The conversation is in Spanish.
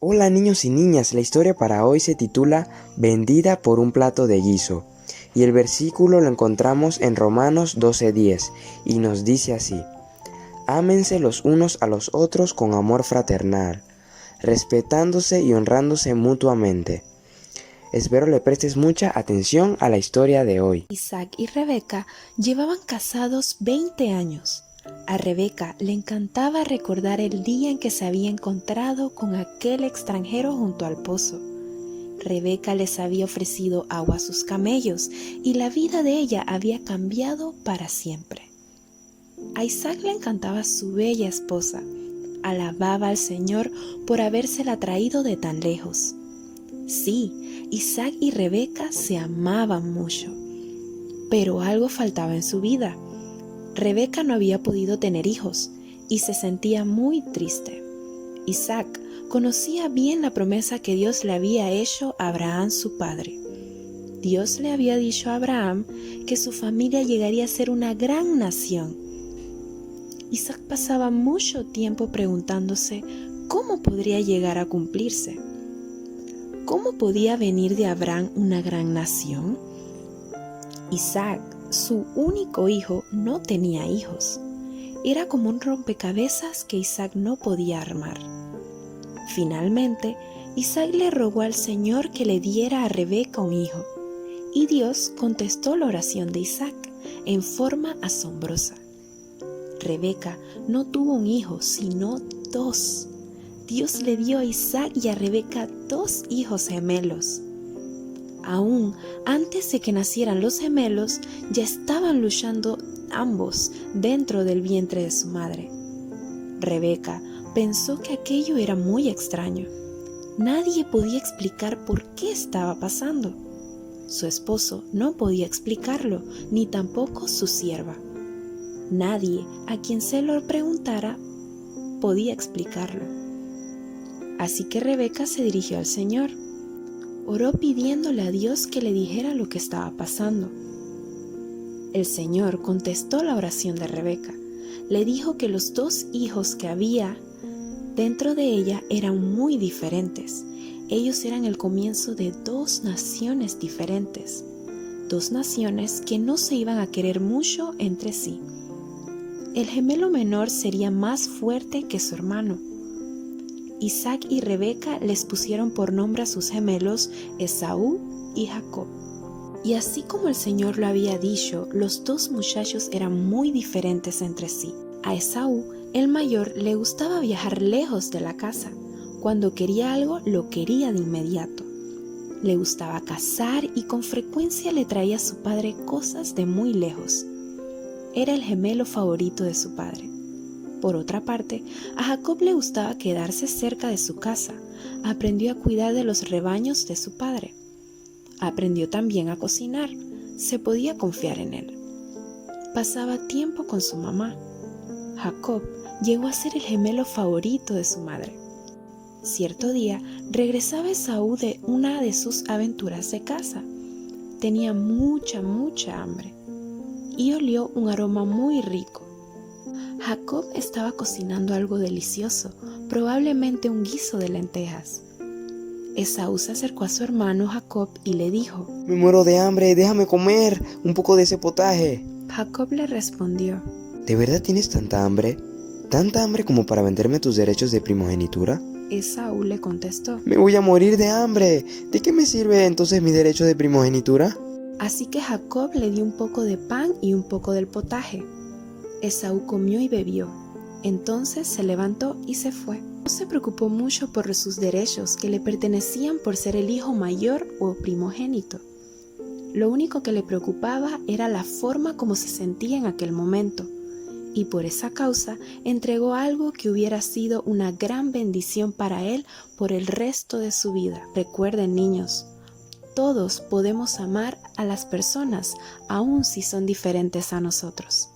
Hola niños y niñas, la historia para hoy se titula Vendida por un plato de guiso y el versículo lo encontramos en Romanos 12:10 y nos dice así: Ámense los unos a los otros con amor fraternal, respetándose y honrándose mutuamente. Espero le prestes mucha atención a la historia de hoy. Isaac y Rebeca llevaban casados 20 años. A Rebeca le encantaba recordar el día en que se había encontrado con aquel extranjero junto al pozo. Rebeca les había ofrecido agua a sus camellos y la vida de ella había cambiado para siempre. A Isaac le encantaba su bella esposa. Alababa al Señor por habérsela traído de tan lejos. Sí, Isaac y Rebeca se amaban mucho, pero algo faltaba en su vida. Rebeca no había podido tener hijos y se sentía muy triste. Isaac conocía bien la promesa que Dios le había hecho a Abraham, su padre. Dios le había dicho a Abraham que su familia llegaría a ser una gran nación. Isaac pasaba mucho tiempo preguntándose cómo podría llegar a cumplirse. ¿Cómo podía venir de Abraham una gran nación? Isaac, su único hijo, no tenía hijos. Era como un rompecabezas que Isaac no podía armar. Finalmente, Isaac le rogó al Señor que le diera a Rebeca un hijo, y Dios contestó la oración de Isaac en forma asombrosa. Rebeca no tuvo un hijo, sino dos. Dios le dio a Isaac y a Rebeca 2 hijos gemelos. Aún antes de que nacieran los gemelos, ya estaban luchando ambos dentro del vientre de su madre. Rebeca pensó que aquello era muy extraño. Nadie podía explicar por qué estaba pasando. Su esposo no podía explicarlo, ni tampoco su sierva. Nadie a quien se lo preguntara podía explicarlo. Así que Rebeca se dirigió al Señor. Oró pidiéndole a Dios que le dijera lo que estaba pasando. El Señor contestó la oración de Rebeca. Le dijo que los 2 hijos que había dentro de ella eran muy diferentes. Ellos eran el comienzo de 2 naciones diferentes. 2 naciones que no se iban a querer mucho entre sí. El gemelo menor sería más fuerte que su hermano. Isaac y Rebeca les pusieron por nombre a sus gemelos Esaú y Jacob. Y así como el Señor lo había dicho, los 2 muchachos eran muy diferentes entre sí. A Esaú, el mayor, le gustaba viajar lejos de la casa. Cuando quería algo, lo quería de inmediato. Le gustaba cazar y con frecuencia le traía a su padre cosas de muy lejos. Era el gemelo favorito de su padre. Por otra parte, a Jacob le gustaba quedarse cerca de su casa. Aprendió a cuidar de los rebaños de su padre. Aprendió también a cocinar. Se podía confiar en él. Pasaba tiempo con su mamá. Jacob llegó a ser el gemelo favorito de su madre. Cierto día, regresaba Esaú de una de sus aventuras de caza. Tenía mucha hambre y olió un aroma muy rico. Jacob estaba cocinando algo delicioso, probablemente un guiso de lentejas. Esaú se acercó a su hermano Jacob y le dijo: Me muero de hambre, déjame comer un poco de ese potaje. Jacob le respondió: ¿De verdad tienes tanta hambre? ¿Tanta hambre como para venderme tus derechos de primogenitura? Esaú le contestó: Me voy a morir de hambre. ¿De qué me sirve entonces mi derecho de primogenitura? Así que Jacob le dio un poco de pan y un poco del potaje. Esaú comió y bebió. Entonces se levantó y se fue. No se preocupó mucho por sus derechos que le pertenecían por ser el hijo mayor o primogénito. Lo único que le preocupaba era la forma como se sentía en aquel momento, y por esa causa entregó algo que hubiera sido una gran bendición para él por el resto de su vida. Recuerden, niños, todos podemos amar a las personas, aun si son diferentes a nosotros.